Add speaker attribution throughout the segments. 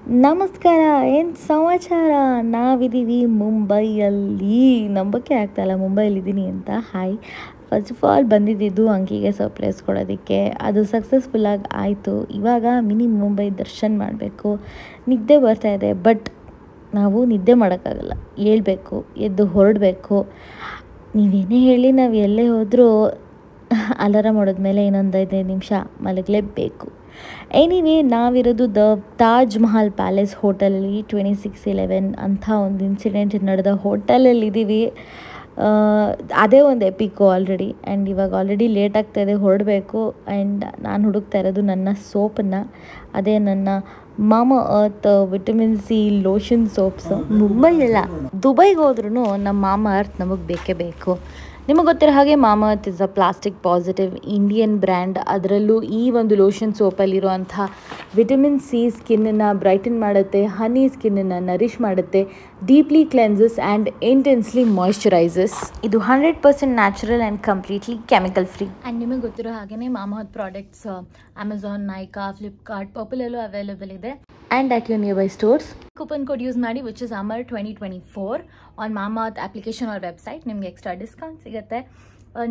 Speaker 1: ನಮಸ್ಕಾರ, ಏನು ಸಮಾಚಾರ? ನಾವಿದ್ದೀವಿ ಮುಂಬೈಯಲ್ಲಿ. ನಂಬಕ್ಕೆ ಆಗ್ತಾಯಿಲ್ಲ ಮುಂಬೈಯಲ್ಲಿದ್ದೀನಿ ಅಂತ. ಹಾಯ್, ಫಸ್ಟ್ ಆಫ್ ಆಲ್ ಬಂದಿದ್ದು ಅಂಕಿಗೆ ಸರ್ಪ್ರೈಸ್ ಕೊಡೋದಕ್ಕೆ. ಅದು ಸಕ್ಸಸ್ಫುಲ್ಲಾಗಿ ಆಯಿತು. ಇವಾಗ ಮಿನಿ ಮುಂಬೈ ದರ್ಶನ ಮಾಡಬೇಕು. ನಿದ್ದೆ ಬರ್ತಾಯಿದೆ, ಬಟ್ ನಾವು ನಿದ್ದೆ ಮಾಡೋಕ್ಕಾಗಲ್ಲ, ಹೇಳ್ಬೇಕು, ಎದ್ದು ಹೊರಡಬೇಕು. ನೀವೇನೇ ಹೇಳಿ, ನಾವು ಎಲ್ಲೇ ಹೋದರೂ ಅಲಾರಾಮ್ ಹೊಡೆದ್ಮೇಲೆ ಇನ್ನೊಂದು 5 ನಿಮಿಷ ಮಲಗಲೇಬೇಕು. ಎನಿವೇ, ನಾವಿರೋದು ದ ತಾಜ್ ಮಹಲ್ ಪ್ಯಾಲೇಸ್ ಹೋಟೆಲಲ್ಲಿ 2611 ಅಂಥ ಒಂದು ಇನ್ಸಿಡೆಂಟ್ ನಡೆದ ಹೋಟೆಲಲ್ಲಿದ್ದೀವಿ. ಅದೇ ಒಂದು ಎಪಿಕ್ಕು ಆಲ್ರೆಡಿ. ಆ್ಯಂಡ್ ಇವಾಗ ಆಲ್ರೆಡಿ ಲೇಟ್ ಆಗ್ತಾಯಿದೆ, ಹೊರಡಬೇಕು. ಆ್ಯಂಡ್ ನಾನು ಹುಡುಕ್ತಾ ಇರೋದು ನನ್ನ ಸೋಪನ್ನು. ಅದೇ ನನ್ನ Mamaearth vitamin C lotion soaps. ಮುಂಬೈಯಲ್ಲ, ದುಬೈಗೆ ಹೋದ್ರೂ ನಮ್ಮ ಮಾಮಾ ಅರ್ತ್ ನಮಗೆ ಬೇಕೇ ಬೇಕು. ನಿಮಗೆ ಗೊತ್ತಿರೋ ಹಾಗೆ Mamaearth is a plastic positive Indian brand. ಅದರಲ್ಲೂ ಈ ಒಂದು ಲೋಷನ್ ಸೋಪಲ್ಲಿರುವಂಥ ವಿಟಮಿನ್ ಸಿ ಸ್ಕಿನ್ನನ್ನು ಬ್ರೈಟನ್ ಮಾಡುತ್ತೆ, ಹನಿ ಸ್ಕಿನ್ನನ್ನು ನರಿಷ್ ಮಾಡುತ್ತೆ, deeply cleanses and intensely moisturises. ಇದು 100% natural and completely chemical free. And ನಿಮಗೆ ಗೊತ್ತಿರೋ ಹಾಗೆಯೇ Mamaearth products Amazon, Nykaa, Flipkart, ಪರ್ಪಲಲ್ಲೂ ಅವೈಲೇಬಲ್ ಇದೆ. And at your nearby stores. Coupon code use ಮಾಡಿ, which is Amar 2024 on Mamaearth application or website. ನಿಮಗೆ extra discount ಸಿಗುತ್ತೆ.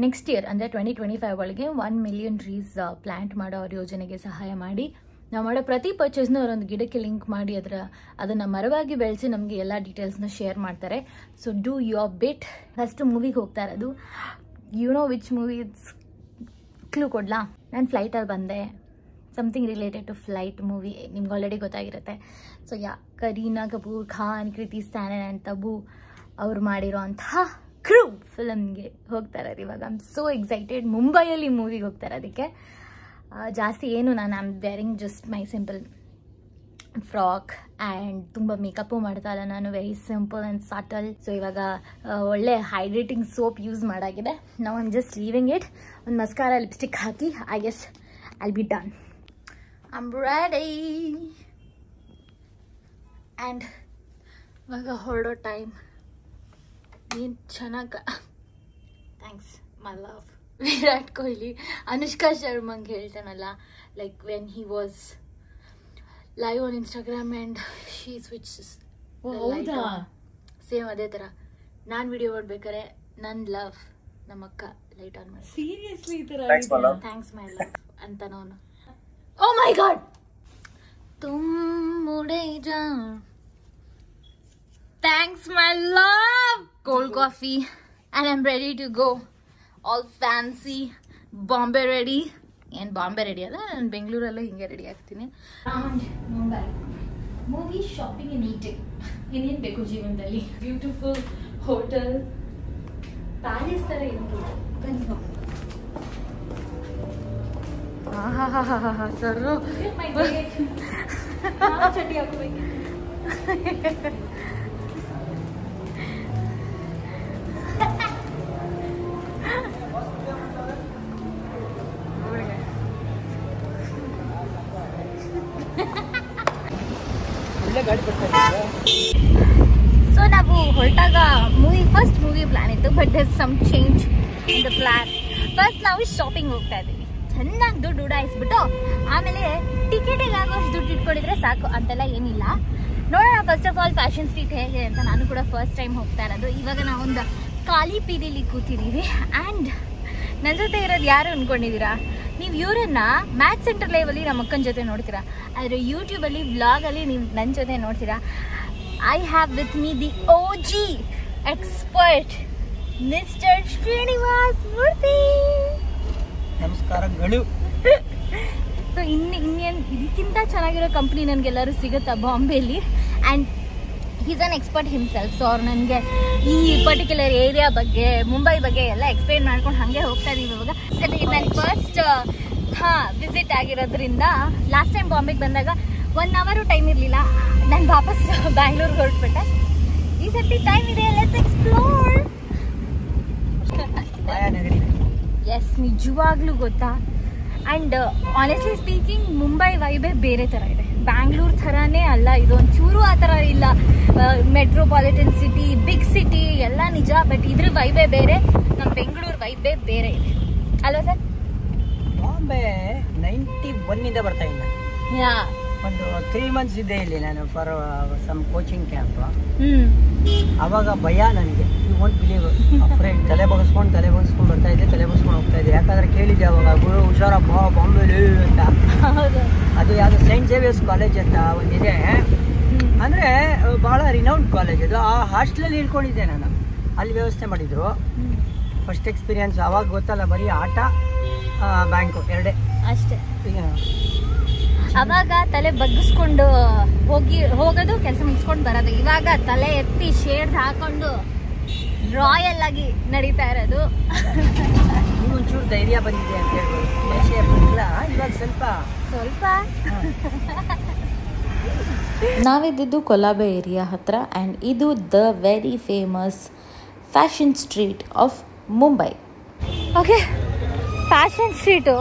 Speaker 1: Next year ಅಂದರೆ 2025 ಒಳಗೆ 1 ಮಿಲಿಯನ್ ಟ್ರೀಸ್ ಪ್ಲಾಂಟ್ ಮಾಡೋ ಅವ್ರ ಯೋಜನೆಗೆ ಸಹಾಯ ಮಾಡಿ. ನಾವು ಮಾಡೋ ಪ್ರತಿ ಪರ್ಚೇಸ್ನ ಅವರೊಂದು ಗಿಡಕ್ಕೆ ಲಿಂಕ್ ಮಾಡಿ ಅದನ್ನು ಮರವಾಗಿ ಬೆಳೆಸಿ ನಮಗೆ ಎಲ್ಲ ಡೀಟೇಲ್ಸ್ನ ಶೇರ್ ಮಾಡ್ತಾರೆ. So do your bit. First ಮೂವಿಗೆ ಹೋಗ್ತಾ ಇರೋದು. You know which movie it's? Clue ಕೊಡ್ಲಾ? ನಾನು ಫ್ಲೈಟಲ್ಲಿ ಬಂದೆ. Something related to flight movie. ನಿಮ್ಗೆ ಆಲ್ರೆಡಿ ಗೊತ್ತಾಗಿರುತ್ತೆ. ಸೊ ಕರೀನಾ ಕಪೂರ್ ಖಾನ್, ಕೃತಿ ಸ್ಟ್ಯಾನನ್ ಆ್ಯಂಡ್ ತಬು ಅವ್ರು ಮಾಡಿರೋ ಅಂತಹ ಕ್ರೂ ಫಿಲಮ್ಗೆ ಹೋಗ್ತಾ ಇರೋದು ಇವಾಗ. I am so excited. ಮುಂಬೈಯಲ್ಲಿ ಮೂವಿಗೆ ಹೋಗ್ತಾ ಇರೋದಕ್ಕೆ. ಜಾಸ್ತಿ ಏನು, ನಾನು I am wearing just my simple frock and ತುಂಬ ಮೇಕಪ್ಪು ಮಾಡ್ತಾ ಇಲ್ಲ ನಾನು. Very simple and subtle. So ಇವಾಗ ಒಳ್ಳೆ ಹೈಡ್ರೇಟಿಂಗ್ ಸೋಪ್ ಯೂಸ್ ಮಾಡಾಗಿದೆ. ನಾವು I am just leaving it. ಒಂದು ಮಸ್ಕಾರ, ಲಿಪ್ಸ್ಟಿಕ್ ಹಾಕಿ I guess I'll be done. I'm ready. And ಇವಾಗ ಹೊರಡೋ ಟೈಮ್. ಏನು ಚೆನ್ನಾಗ. Thanks my love. Virat Kohli Anushka ಶರ್ಮಂಗೆ ಹೇಳ್ತಾನಲ್ಲ, like when he was live on Instagram and she switches. Same ಅದೇ ಥರ ನಾನು ವಿಡಿಯೋ ಮಾಡ್ಬೇಕಾರೆ ನನ್ನ ಲವ್ ನಮ್ಮಕ್ಕ ಲೈಟ್ ಆನ್ ಮಾಡಿ. ಸೀರಿಯಸ್ಲಿ ಈ ಥರ ಥ್ಯಾಂಕ್ಸ್ ಮೈ ಲವ್ ಅಂತ ನಾನು. Oh my God! तुम मुड़े जा. Thanks my love. Cold coffee and I'm ready to go. All fancy, Bombay ready. And Bombay ready alla, and Bangalore alla hinge ready ಆಗ್ತೀನಿ. Around Mumbai. Movie, shopping and eating. ಇನ್ನೇನು ಬೇಕು ಜೀವನದಲ್ಲಿ? Beautiful hotel, palace ತರ ಇದೆ. ಬನ್ನಿ ಹೋಗೋಣ. Sir ಚಟಿ ಹಾಕಬೇಕು. So ನಾವು ಹೊರಟಾಗ ಫಸ್ಟ್ ಮೂವಿ ಪ್ಲಾನ್ ಇತ್ತು, but there some change in the plan. First ನಾವು ಶಾಪಿಂಗ್ ಹೋಗ್ತಾ ಇದ್ದೀವಿ. ಚೆನ್ನಾಗಿ ದುಡ್ಡು ಉಡಾಯಿಸ್ಬಿಟ್ಟು ಆಮೇಲೆ ಟಿಕೆಟಿಗೆ ಆಗೋಷ್ಟು ದುಡ್ಡು ಇಟ್ಕೊಂಡಿದ್ರೆ ಸಾಕು ಅಂತೆಲ್ಲ ಏನಿಲ್ಲ. ನೋಡೋಣ first of all fashion street ಹೇಗೆ ಅಂತ. ನಾನು ಕೂಡ ಫಸ್ಟ್ ಟೈಮ್ ಹೋಗ್ತಾ ಇರೋದು. ಇವಾಗ ನಾವೊಂದು ಖಾಲಿ ಪೀರಿಯಲ್ಲಿ ಕೂತಿದ್ದೀವಿ. ಆ್ಯಂಡ್ ನನ್ನ ಜೊತೆ ಇರೋದು ಯಾರು ಅಂದ್ಕೊಂಡಿದ್ದೀರಾ? ನೀವು ಇವರನ್ನ ಮ್ಯಾಥ್ಸ್ ಸೆಂಟರ್ ಲೈವಲ್ಲಿ ನಮ್ಮ ಅಕ್ಕನ ಜೊತೆ ನೋಡ್ತೀರಾ, ಆದರೆ ಯೂಟ್ಯೂಬಲ್ಲಿ ವ್ಲಾಗಲ್ಲಿ ನೀವು ನನ್ನ ಜೊತೆ ನೋಡ್ತೀರಾ. I have with me the OG expert Mister Srinivas Murthy.
Speaker 2: ನಮಸ್ಕಾರಗಳು.
Speaker 1: ಸೊ ಇನ್ನೇನು ಇದಕ್ಕಿಂತ ಚೆನ್ನಾಗಿರೋ ಕಂಪ್ನಿ ನನಗೆಲ್ಲರೂ ಸಿಗುತ್ತಾ ಬಾಂಬೆಯಲ್ಲಿ? And is an expert himself. So ಅವ್ರು ನನಗೆ ಈ ಪರ್ಟಿಕ್ಯುಲರ್ ಏರಿಯಾ ಬಗ್ಗೆ, ಮುಂಬೈ ಬಗ್ಗೆ ಎಲ್ಲ ಎಕ್ಸ್ಪ್ಲೇನ್ ಮಾಡ್ಕೊಂಡು ಹಾಗೆ ಹೋಗ್ತಾ ಇದ್ದೀವಿ ಇವಾಗ. ಇದು ನನ್ನ ಫಸ್ಟ್ ವಿಸಿಟ್ ಆಗಿರೋದ್ರಿಂದ ಲಾಸ್ಟ್ ಟೈಮ್ ಬಾಂಬೆಗೆ ಬಂದಾಗ 1 ಅವರ್ ಟೈಮ್ ಇರಲಿಲ್ಲ. ನಾನು ವಾಪಸ್ ಬ್ಯಾಂಗ್ಳೂರ್ಗೆ ಹೊರಟ್ಬಿಟ್ಟೆ. ಈ ಸರ್ತಿ ಟೈಮ್ ಇದೆ, ಲೆಟ್ಸ್ ಎಕ್ಸ್ಪ್ಲೋರ್. ಎಸ್, ನಿಜವಾಗ್ಲೂ ಗೊತ್ತಾ. ಆ್ಯಂಡ್ ಆನೆಸ್ಟ್ಲಿ ಸ್ಪೀಕಿಂಗ್ ಮುಂಬೈ ವೈಬೇ ಬೇರೆ ಥರ ಇದೆ. ಬ್ಯಾಂಗ್ಳೂರ್ ಥರನೇ ಅಲ್ಲ ಇದು, ಒಂಚೂರು ಆ ಥರ ಇಲ್ಲ. ಮೆಟ್ರೋಪಾಲಿಟನ್ ಸಿಟಿ, ಬಿಗ್ ಸಿಟಿ ಎಲ್ಲ ನಿಜ, ಬಟ್ ಇದ್ರ ವೈಬೇ ಬೇರೆ. ನಮ್ಮ ಬೆಂಗಳೂರು ವೈಬೇ ಬೇರೆ ಇದೆ ಅಲ್ವಾ ಸರ್?
Speaker 2: ಬಾಂಬೆ 91 ಬರ್ತಾ ಇಲ್ಲ.
Speaker 1: ಯಾ
Speaker 2: ಒಂದು 3 months ಇದ್ದೆ ಇಲ್ಲಿ ನಾನು ಫಾರ್ ಸಮ್ ಕೋಚಿಂಗ್ ಕ್ಯಾಂಪ್. ಅವಾಗ ಭಯ ನನಗೆ, ಯು ವಾಂಟ್ ಬಿಲೀವ್, ಫ್ರೆಂಡ್ ತಲೆ ಬಗ್ಸ್ಕೊಂಡು ಬರ್ತಾ ಇದ್ದೆ, ತಲೆ ಬಗ್ಸ್ಕೊಂಡು ಹೋಗ್ತಾ ಇದ್ದೆ. ಯಾಕಂದ್ರೆ ಕೇಳಿದ್ದೆ ಅವಾಗ, ಗುರು ಹುಷಾರಪ್ಪ ಬಾಂಬೆಲಿ ಅಂತ. ಅದು ಯಾವುದು ಸೈಂಟ್ ಜೇವಿಯರ್ಸ್ ಕಾಲೇಜ್ ಅಂತ ಒಂದಿದೆ, ಅಂದರೆ ಭಾಳ ರಿನೌಂಡ್ ಕಾಲೇಜ್ ಅದು. ಆ ಹಾಸ್ಟೆಲಲ್ಲಿ ಇಳ್ಕೊಂಡಿದ್ದೆ ನಾನು, ಅಲ್ಲಿ ವ್ಯವಸ್ಥೆ ಮಾಡಿದ್ರು. ಫಸ್ಟ್ ಎಕ್ಸ್ಪೀರಿಯನ್ಸ್ ಅವಾಗ ಗೊತ್ತಲ್ಲ, ಬರೀ ಆಟ ಬ್ಯಾಂಕು ಎರಡೇ
Speaker 1: ಅಷ್ಟೇ. ಅವಾಗ ತಲೆ ಬಗ್ಗಿಸ್ಕೊಂಡು ಹೋಗೋದು, ಕೆಲಸ ಮುಗಿಸ್ಕೊಂಡು ಬರೋದು. ಇವಾಗ ತಲೆ ಎತ್ತಿ ಶೇಡ್ಸ್ ಹಾಕೊಂಡು ರಾಯಲ್ ಆಗಿ ನಡೀತಾ ಇರೋದು.
Speaker 2: ನೀವು ಒಂಚೂರು ಧೈರ್ಯ ಬಂದಿದೆ ಅಂತ ಹೇಳ್ಬೋದು. ಇವಾಗ ಸ್ವಲ್ಪ
Speaker 1: ನಾವಿದ್ದು ಕೊಲಾಬೆ ಏರಿಯಾ ಹತ್ರ, ಆ್ಯಂಡ್ ಇದು the very famous fashion street of Mumbai. Okay, fashion street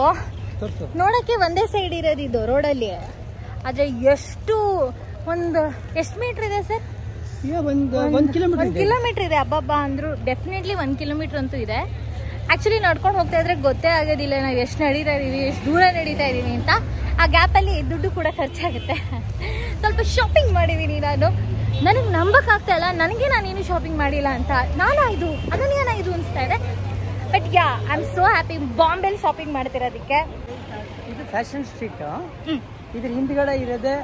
Speaker 1: ನೋಡೋಕ್ಕೆ ಒಂದೇ ಸೈಡ್ ಇರೋದು ಇದು ರೋಡಲ್ಲಿ. ಆದರೆ ಎಷ್ಟು ಮೀಟ್ರ್ ಇದೆ ಸರ್?
Speaker 2: ಒಂದು
Speaker 1: ಕಿಲೋಮೀಟ್ರ್ ಇದೆ. ಹಬ್ಬ ಅಂದ್ರು ಡೆಫಿನೆಟ್ಲಿ 1 ಕಿಲೋಮೀಟ್ರ್ ಅಂತೂ ಇದೆ. ಆ್ಯಕ್ಚುಲಿ ನಡ್ಕೊಂಡು ಹೋಗ್ತಾ ಇದ್ರೆ ಗೊತ್ತೇ ಆಗೋದಿಲ್ಲ ನಾವು ಎಷ್ಟು ನಡೀತಾ ಇದ್ದೀವಿ, ಎಷ್ಟು ದೂರ ನಡೀತಾ ಇದ್ದೀವಿ ಅಂತ. ಆ ಗ್ಯಾಪಲ್ಲಿ ದುಡ್ಡು ಕೂಡ ಖರ್ಚಾಗುತ್ತೆ. ಸ್ವಲ್ಪ ಶಾಪಿಂಗ್ ಮಾಡಿದ್ದೀನಿ ನಾನು. ನನಗೆ ನಂಬಕ್ಕಾಗ್ತಾ ಇಲ್ಲ, ನಾನೇನು ಶಾಪಿಂಗ್ ಮಾಡಿಲ್ಲ ಅಂತ. ಇದು ಅನಿಸ್ತಾ ಇದೆ. But yeah, I am so happy ಬಾಂಬೆಲಿ ಶಾಪಿಂಗ್ ಮಾಡ್ತಿರೋದಕ್ಕೆ.
Speaker 2: ಇದು ಫ್ಯಾಷನ್ ಸ್ಟ್ರೀಟ್. ಇದ್ರ ಹಿಂದ್ಗಡೆ ಇರೋದೇ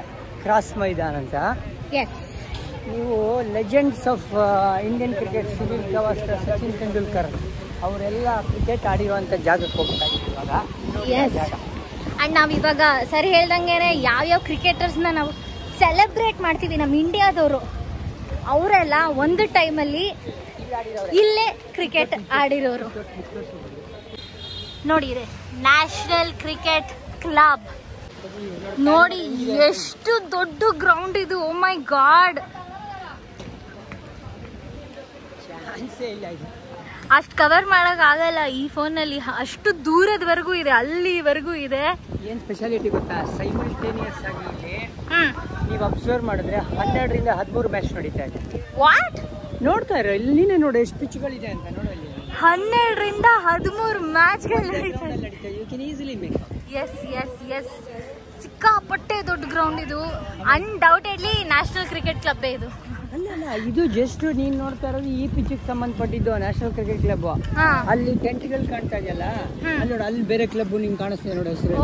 Speaker 2: ಕ್ರಾಸ್ ಮೈದಾನ್ ಅಂತ.
Speaker 1: ಎಸ್,
Speaker 2: ನೀವು legends of Indian cricket, Sunil Gavaskar, Sachin Tendulkar ಅವರೆಲ್ಲ ಕ್ರಿಕೆಟ್ ಆಡಿರುವಂಥ ಜಾಗಕ್ಕೆ ಹೋಗ್ತಾ ಇದ್ದೀವಿ ಇವಾಗ.
Speaker 1: ಎಸ್, ಆ್ಯಂಡ್ ನಾವು ಇವಾಗ ಸರಿ ಹೇಳ್ದಂಗೆ ಯಾವ್ಯಾವ ಕ್ರಿಕೆಟರ್ಸ್ನ ನಾವು ಸೆಲೆಬ್ರೇಟ್ ಮಾಡ್ತೀವಿ, ನಮ್ಮ ಇಂಡಿಯಾದವರು, ಅವರೆಲ್ಲ ಒಂದು ಟೈಮಲ್ಲಿ ಇಲ್ಲೇ ಕ್ರಿಕೆಟ್ ಆಡಿರೋರು. ನೋಡಿ, ಇದೆ ನ್ಯಾಷನಲ್ ಕ್ರಿಕೆಟ್ ಕ್ಲಬ್. ನೋಡಿ ಎಷ್ಟು ದೊಡ್ಡ ಗ್ರೌಂಡ್ ಇದು. ಓ ಮೈ ಗಾಡ್, ಅಷ್ಟು ಕವರ್ ಮಾಡಕ್ ಆಗಲ್ಲ ಈ ಫೋನಲ್ಲಿ. ಅಷ್ಟು ದೂರದವರೆಗೂ ಇದೆ, ಅಲ್ಲಿವರೆಗೂ ಇದೆ.
Speaker 2: ಏನ್ ಸ್ಪೆಷಾಲಿಟಿ ಗೊತ್ತಾ? ಸೈಮಲ್ಟೇನಿಯಸ್ ಆಗಿ ಇಲ್ಲಿ ನೀವು ಅಬ್ಸರ್ವ್ ಮಾಡಿದ್ರೆ 12 ರಿಂದ 13 ಮ್ಯಾಚ್ ನಡೀತಾ ಇದೆ.
Speaker 1: ವಾಟ್?
Speaker 2: ನೋಡ್ತಾ ಇರೋ ಇಲ್ಲಿನೇ ನೋಡಿ ಎಷ್ಟು ಪಿಚ್ಗಳಿದೆ ಅಂತ. ನೋಡಿ,
Speaker 1: 12 ರಿಂದ 13 ಮ್ಯಾಚ್ಗಳು ನಡೀತಾ ಇದೆ.
Speaker 2: You can easily make.
Speaker 1: Yes, ಸಿಕ್ಕಾಪಟ್ಟೆ ದೊಡ್ಡ ಗ್ರೌಂಡ್ ಇದು. ಅನ್ಡೌಟೆಡ್ಲಿ ನ್ಯಾಷನಲ್ ಕ್ರಿಕೆಟ್ ಕ್ಲಬ್ ಇದು.
Speaker 2: ಅಲ್ಲ, ಇದು ಜಸ್ಟ್ ನೀನ್ ನೋಡ್ತಾ ಇರೋದು ಈ ಪಿಚ್ಗೆ ಸಂಬಂಧಪಟ್ಟಿದ್ದು ನ್ಯಾಷನಲ್ ಕ್ರಿಕೆಟ್ ಕ್ಲಬ್. ಅಲ್ಲಿ ಟೆಂಟ್ಗಳು ಕಾಣ್ತಾ ಇದೆಯಲ್ಲ, ಅಲ್ಲಿ ನೋಡಿ, ಅಲ್ಲಿ ಬೇರೆ ಕ್ಲಬ್ ನಿಮ್ಗೆ ಕಾಣಿಸ್ತಿದೆ ನೋಡಿ ಹೆಸರು.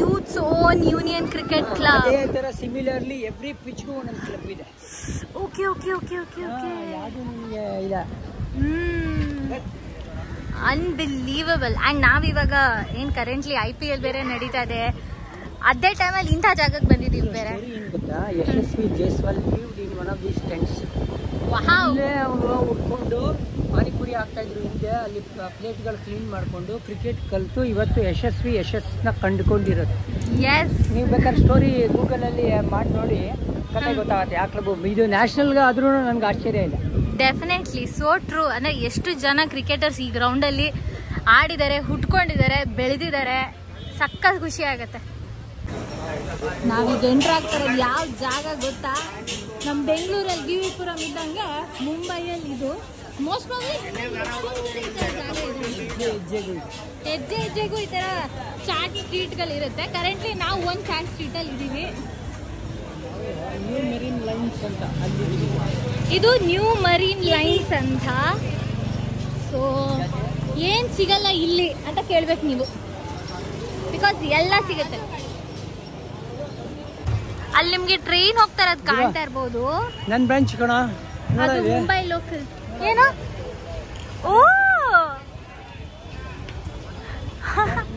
Speaker 1: Youths own union cricket club.
Speaker 2: ಅದೇ ತರ ಸಿಮಿಲರ್ಲಿ ಎವ್ರಿ ಪಿಚ್ಗೂ ಒಂದೊಂದು ಕ್ಲಬ್ ಇದೆ.
Speaker 1: ಓಕೆ.
Speaker 2: ಯಾವುದು ನಿಮಗೆ ಇಲ್ಲ.
Speaker 1: ಅನ್ಬಿಲೀವಬಲ್. ಆ್ಯಂಡ್ ನಾವಿವಾಗ ಏನು ಕರೆಂಟ್ಲಿ IPL ಬೇರೆ ನಡೀತಾ ಇದೆ, ಅದೇ ಟೈಮಲ್ಲಿ ಇಂಥ ಜಾಗಕ್ಕೆ ಬಂದಿದ್ದೀವಿ ಬೇರೆ.
Speaker 2: ಏನು ಗೊತ್ತಾ, ಯಶಸ್ವಿ Jaiswal lived in one of these tents. ಇಲ್ಲೇ ಅವರು ಉಟ್ಕೊಂಡು ಪಾನಿಪುರಿ ಹಾಕ್ತಾ ಇದ್ರು ಹಿಂದೆ. ಅಲ್ಲಿ ಪ್ಲೇಟ್ಗಳು ಕ್ಲೀನ್ ಮಾಡಿಕೊಂಡು ಕ್ರಿಕೆಟ್ ಕಲಿತು ಇವತ್ತು ಯಶಸ್ಸನ್ನ ಕಂಡುಕೊಂಡಿರೋದು.
Speaker 1: ಎಸ್,
Speaker 2: ನೀವು ಬೇಕಾದ್ರೆ ಸ್ಟೋರಿ ಗೂಗಲಲ್ಲಿ ಮಾಡಿ ನೋಡಿ, ಕತೆ ಗೊತ್ತಾಗುತ್ತೆ ಯಾವ ಕ್ಲಬ್ ಇದು. ನ್ಯಾಷನಲ್ಗೆ ಆದ್ರೂ ನನಗೆ ಆಶ್ಚರ್ಯ ಇಲ್ಲ.
Speaker 1: Definitely so true. ಅಂದರೆ ಎಷ್ಟು ಜನ ಕ್ರಿಕೆಟರ್ಸ್ ಈ ಗ್ರೌಂಡಲ್ಲಿ ಆಡಿದ್ದಾರೆ, ಹುಟ್ಕೊಂಡಿದ್ದಾರೆ, ಬೆಳೆದಿದ್ದಾರೆ. ಸಖತ್ ಖುಷಿ ಆಗುತ್ತೆ. ನಾವೀಗ ಎಂಟ್ರ್ ಆಗ್ತಾ ಇರೋದು ಯಾವ ಜಾಗ ಗೊತ್ತಾ? ನಮ್ಮ ಬೆಂಗಳೂರಲ್ಲಿ ಗಿವಿಪುರಂ ಇದ್ದಂಗೆ ಮುಂಬೈಯಲ್ಲಿ ಇದು ಮೋಸ್ಟ್ ಪ್ರಾಬ್ಲಿ ಹೆಜ್ಜೆಗೂ ಈ ಥರ ಚಾಟ್ ಸ್ಟ್ರೀಟ್ಗಳಿರುತ್ತೆ. ಕರೆಂಟ್ಲಿ ನಾವು ಒಂದು ಚಾಟ್ ಸ್ಟ್ರೀಟಲ್ಲಿ ಇದ್ದೀವಿ. ಇದು ನ್ಯೂ ಮರೀನ್ ಲೈನ್ಸ್ ಅಂತ. ಸೊ ಏನು ಸಿಗಲ್ಲ ಇಲ್ಲಿ ಅಂತ ಕೇಳ್ಬೇಕು ನೀವು, ಬಿಕಾಸ್ ಎಲ್ಲ ಸಿಗುತ್ತೆ. ಅಲ್ಲಿ ನಿಮ್ಗೆ ಟ್ರೈನ್ ಹೋಗ್ತಾ ಇರೋದು ಕಾಣ್ತಾ ಇರ್ಬೋದು.
Speaker 2: ನನ್ನ ಬ್ರಾಂಚ್ ಕಣ,
Speaker 1: ಅದು ಮುಂಬೈ ಲೋಕಲ್. ಏನು? ಓ,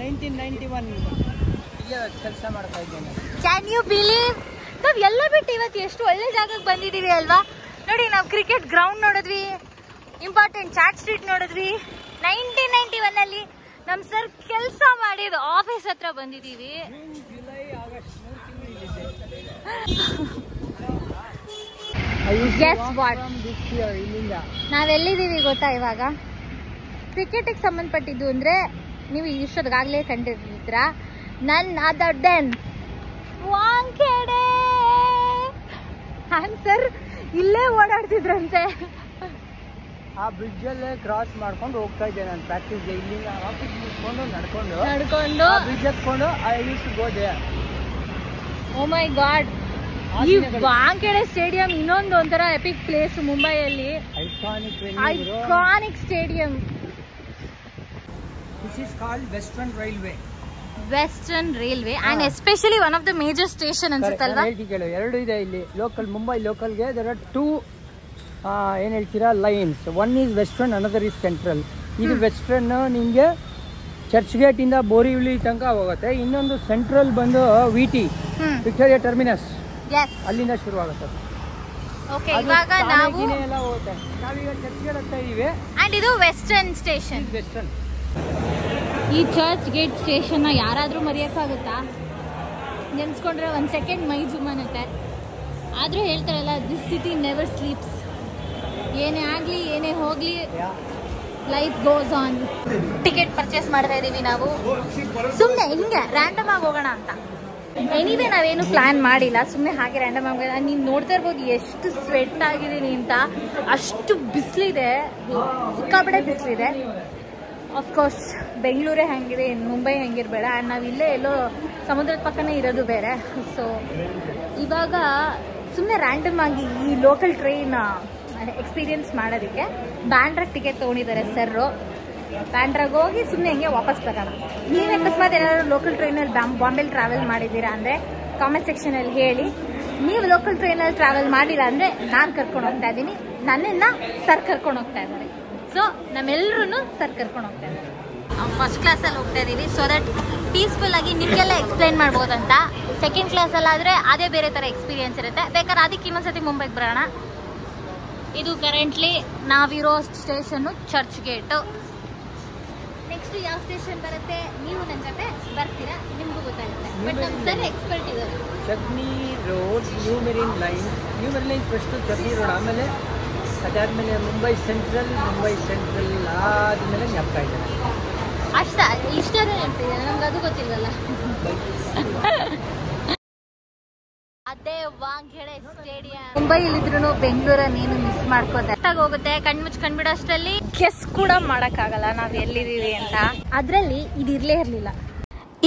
Speaker 2: 1991 ಕೆಲಸ ಮಾಡ್ತಾ ಇದ್ದೇನೆ.
Speaker 1: Can you believe? ನಾವು ಎಲ್ಲ ಬಿಟ್ಟು ಇವತ್ತು ಎಷ್ಟು ಒಳ್ಳೆ ಜಾಗಕ್ಕೆ ಬಂದಿದ್ದೀವಿ ಅಲ್ವಾ? ನೋಡಿ, ನಾವು ಕ್ರಿಕೆಟ್ ಗ್ರೌಂಡ್ ನೋಡಿದ್ವಿ, ಇಂಪಾರ್ಟೆಂಟ್ ಚಾಟ್ ಸ್ಟ್ರೀಟ್ ನೋಡಿದ್ವಿ. 1991 ಅಲ್ಲಿ ನಮ್ಮ ಸರ್ ಕೆಲಸ ಮಾಡಿದ ಆಫೀಸ್ ಹತ್ರ ಬಂದಿದ್ದೀವಿ. ನಾವೆಲ್ಲಿದ್ದೀವಿ ಗೊತ್ತಾ ಇವಾಗ? ಕ್ರಿಕೆಟಿಗೆ ಸಂಬಂಧಪಟ್ಟಿದ್ದು ಅಂದರೆ ನೀವು ಇಷ್ಟೊತ್ತಿಗಾಗಲೇ ಕಂಡಿರ್ತೀರ. ಅದರ್ ದೆನ್ ವಾಂಖೇಡೆ ಸರ್ ಇಲ್ಲೇ ಓಡಾಡ್ತಿದ್ರಂತೆ.
Speaker 2: ಆ ಬ್ರಿಡ್ಜಲ್ಲೇ ಕ್ರಾಸ್ ಮಾಡ್ಕೊಂಡು ಹೋಗ್ತಾ ಇದ್ದೆ ನಾನು ಪ್ರಾಕ್ಟೀಸ್ಗೆ. ಇಲ್ಲಿಂದ ಆಫೀಸ್ ಮುಗಿಸ್ಕೊಂಡು ನಡ್ಕೊಂಡು
Speaker 1: ನಡ್ಕೊಂಡು
Speaker 2: ಬ್ರಿಡ್ಜ್ ಹತ್ಕೊಂಡು I use to go there.
Speaker 1: Oh my God, ಈ ವಾಂಖೇಡೆ ಸ್ಟೇಡಿಯಂ ಇನ್ನೊಂದು ಒಂಥರ ಎಪಿಕ್ ಪ್ಲೇಸ್ ಮುಂಬೈಯಲ್ಲಿ. Iconic stadium.
Speaker 2: This is called Western Railway.
Speaker 1: Western Railway and especially one of the major station ಅನ್ಸುತ್ತಲ್ವಾ?
Speaker 2: ಎರಡು ಇದೆ ಇಲ್ಲಿ ಲೋಕಲ್, ಮುಂಬೈ ಲೋಕಲ್ಗೆ there are two ಏನು ಹೇಳ್ತೀರಾ lines. One is western, another is central. ಇದು ವೆಸ್ಟರ್ನ್ ನಿಮಗೆ ಚರ್ಚ್ ಗೇಟ್ ಇಂದ ಬೋರಿವಳ್ಳಿ ತನಕ ಹೋಗುತ್ತೆ. ಇನ್ನೊಂದು ಸೆಂಟ್ರಲ್ ಬಂದು ವಿಟಿ ವಿಕ್ಟೋರಿಯಾ ಟರ್ಮಿನಸ್, ಅಲ್ಲಿಂದ ಶುರು ಆಗುತ್ತೆ.
Speaker 1: ಓಕೆ, ಇವಾಗ ನಾವು
Speaker 2: ಎಲ್ಲ ಹೋಗುತ್ತೆ. ನಾವೀಗ ಚರ್ಚ್ ಗೇಟ್ ಹೋಗ್ತಾ ಇದೀವಿ
Speaker 1: ಅಂಡ್ ಇದು ವೆಸ್ಟರ್ನ್ ಸ್ಟೇಷನ್.
Speaker 2: ವೆಸ್ಟರ್ನ್.
Speaker 1: ಈ ಚರ್ಚ್ ಗೇಟ್ ಸ್ಟೇಷನ್ನ ಯಾರಾದರೂ ಮರೆಯೋಕ್ಕಾಗುತ್ತಾ? ನೆನೆಸ್ಕೊಂಡ್ರೆ ಒಂದು ಸೆಕೆಂಡ್ ಮೈ ಜುಮ್ ಅನ್ನತ್ತೆ. ಆದರೂ ಹೇಳ್ತಾರಲ್ಲ, ದಿಸ್ ಸಿಟಿ ನೆವರ್ ಸ್ಲೀಪ್ಸ್. ಏನೇ ಆಗಲಿ ಏನೇ ಹೋಗಲಿ, life goes on. Ticket purchase ಮಾಡ್ತಾ ಇದ್ದೀವಿ ನಾವು, ಸುಮ್ಮನೆ ಹಿಂಗೆ ರ್ಯಾಂಡಮ್ ಆಗಿ ಹೋಗೋಣ ಅಂತ. ಎನಿವೇ ನಾವೇನು ಪ್ಲಾನ್ ಮಾಡಿಲ್ಲ, ಸುಮ್ಮನೆ ಹಾಗೆ ರ್ಯಾಂಡಮ್ ಆಗಿ. ನೀವು ನೋಡ್ತಾ ಇರ್ಬೋದು ಎಷ್ಟು ಸ್ವೆಟ್ ಆಗಿದ್ದೀನಿ ಅಂತ. ಅಷ್ಟು ಬಿಸಿಲಿದೆ, ಸಿಕ್ಕಾಪಟ್ಟೆ ಬಿಸಿಲಿದೆ. ಆಫ್ಕೋರ್ಸ್ ಬೆಂಗಳೂರೇ ಹೆಂಗಿದೆ, ಮುಂಬೈ ಹೆಂಗಿರಬೇಡ. ಆ್ಯಂಡ್ ನಾವು ಇಲ್ಲೇ ಎಲ್ಲೋ ಸಮುದ್ರದ ಪಕ್ಕನೇ ಇರೋದು ಬೇರೆ. ಸೊ ಇವಾಗ ಸುಮ್ಮನೆ ರ್ಯಾಂಡಮ್ ಆಗಿ ಈ ಲೋಕಲ್ ಟ್ರೈನ್ ಎಕ್ಸ್ಪೀರಿಯನ್ಸ್ ಮಾಡೋದಕ್ಕೆ ಬ್ಯಾಂಡ್ರಾಗ್ ಟಿಕೆಟ್ ತೊಗೊಂಡಿದ್ದಾರೆ ಸರ್ರು. ಬ್ಯಾಂಡ್ರಾಗ್ ಹೋಗಿ ಸುಮ್ಮನೆ ಹಿಂಗೆ ವಾಪಸ್ ಬರೋಣ. ನೀವೇ ಅಕಸ್ಮಾತ್ ಏನಾದರೂ ಲೋಕಲ್ ಟ್ರೈನಲ್ಲಿ ಬಾಂಬೆಲಿ ಟ್ರಾವೆಲ್ ಮಾಡಿದ್ದೀರಾ ಅಂದರೆ ಕಾಮೆಂಟ್ ಸೆಕ್ಷನಲ್ಲಿ ಹೇಳಿ. ನೀವು ಲೋಕಲ್ ಟ್ರೈನಲ್ಲಿ ಟ್ರಾವೆಲ್ ಮಾಡಿಲ್ಲ ಅಂದರೆ ನಾನು ಕರ್ಕೊಂಡು ಹೋಗ್ತಾ ಇದ್ದೀನಿ, ನನ್ನನ್ನು ಸರ್ ಕರ್ಕೊಂಡು ಹೋಗ್ತಾ ಇದ್ದಾರೆ. ಸೊ ನಮ್ಮೆಲ್ಲರೂ ಸರ್ ಕರ್ಕೊಂಡು ಹೋಗ್ತಾ ಇದ್ದೀವಿ. ಫಸ್ಟ್ ಕ್ಲಾಸಲ್ಲಿ ಹೋಗ್ತಾ ಇದ್ದೀವಿ, ಸೊ ದಟ್ ಪೀಸ್ಫುಲ್ ಆಗಿ ನಿಮಗೆಲ್ಲ ಎಕ್ಸ್ಪ್ಲೈನ್ ಮಾಡ್ಬೋದಂತ. ಸೆಕೆಂಡ್ ಕ್ಲಾಸಲ್ಲಾದರೆ ಅದೇ ಬೇರೆ ಥರ ಎಕ್ಸ್ಪೀರಿಯನ್ಸ್ ಇರುತ್ತೆ. ಬೇಕಾದ್ರೆ ಅದಕ್ಕೆ ಇನ್ನೊಂದ್ಸತಿ ಮುಂಬೈಗೆ ಬರೋಣ. ಇದು ಕರೆಂಟ್ಲಿ ನಾವಿರೋ ಸ್ಟೇಷನ್ನು ಚರ್ಚ್ ಗೇಟು. ನೆಕ್ಸ್ಟ್ ಯಾವ ಸ್ಟೇಷನ್ ಬರುತ್ತೆ ನೀವು ನನ್ನ ಜೊತೆ ಬರ್ತೀರಾ, ನಿಮಗೂ ಗೊತ್ತಾಗುತ್ತೆ. ಬಟ್ ನಮ್ಮ ಸರ್ ಎಕ್ಸ್ಪರ್ಟ್ ಇದ್ದಾರೆ.
Speaker 2: Chutney road, new marine lines. New marine lines first chutney road, ಆಮೇಲೆ ಅದಾದಮೇಲೆ ಮುಂಬೈ ಸೆಂಟ್ರಲ್ ಆದಮೇಲೆ ಜ್ಞಾಪಕ ಇದೆ
Speaker 1: ಅಷ್ಟ. ಇಷ್ಟೇ ನೆನಪಿದೆ ನಮ್ಗೆ, ಅದು ಗೊತ್ತಿಲ್ವಲ್ಲ. ಅದೇ ವಾಂಖೇಡೆ ಸ್ಟೇಡಿಯಂ. ಮುಂಬೈಲಿದ್ರು ಬೆಂಗಳೂರನ್ನೇನು ಮಿಸ್ ಮಾಡ್ಕೋತಾರೆ. ಹೋಗುತ್ತೆ ಕಣ್ಮುಚ್ಚಿ ಕಂಡ್ಬಿಡೋ ಅಷ್ಟರಲ್ಲಿ ಗೆಸ್ ಕೂಡ ಮಾಡೋಕ್ಕಾಗಲ್ಲ ನಾವು ಎಲ್ಲಿದ್ದೀವಿ ಅಂತ. ಅದರಲ್ಲಿ ಇದು ಇರಲೇ ಇರಲಿಲ್ಲ.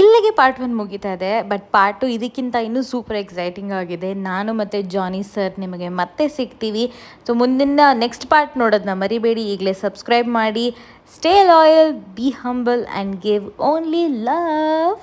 Speaker 1: ಇಲ್ಲಿಗೆ ಪಾರ್ಟ್ 1 ಮುಗಿತಾ ಇದೆ. ಬಟ್ ಪಾರ್ಟ್ 2 ಇದಕ್ಕಿಂತ ಇನ್ನೂ ಸೂಪರ್ ಎಕ್ಸೈಟಿಂಗ್ ಆಗಿದೆ. ನಾನು ಮತ್ತು ಜಾನಿ ಸರ್ ನಿಮಗೆ ಮತ್ತೆ ಸಿಗ್ತೀವಿ. ಸೊ ಮುಂದಿನ ನೆಕ್ಸ್ಟ್ ಪಾರ್ಟ್ ನೋಡೋದನ್ನ ಮರಿಬೇಡಿ. ಈಗಲೇ ಸಬ್ಸ್ಕ್ರೈಬ್ ಮಾಡಿ. Stay loyal, be humble and give only love.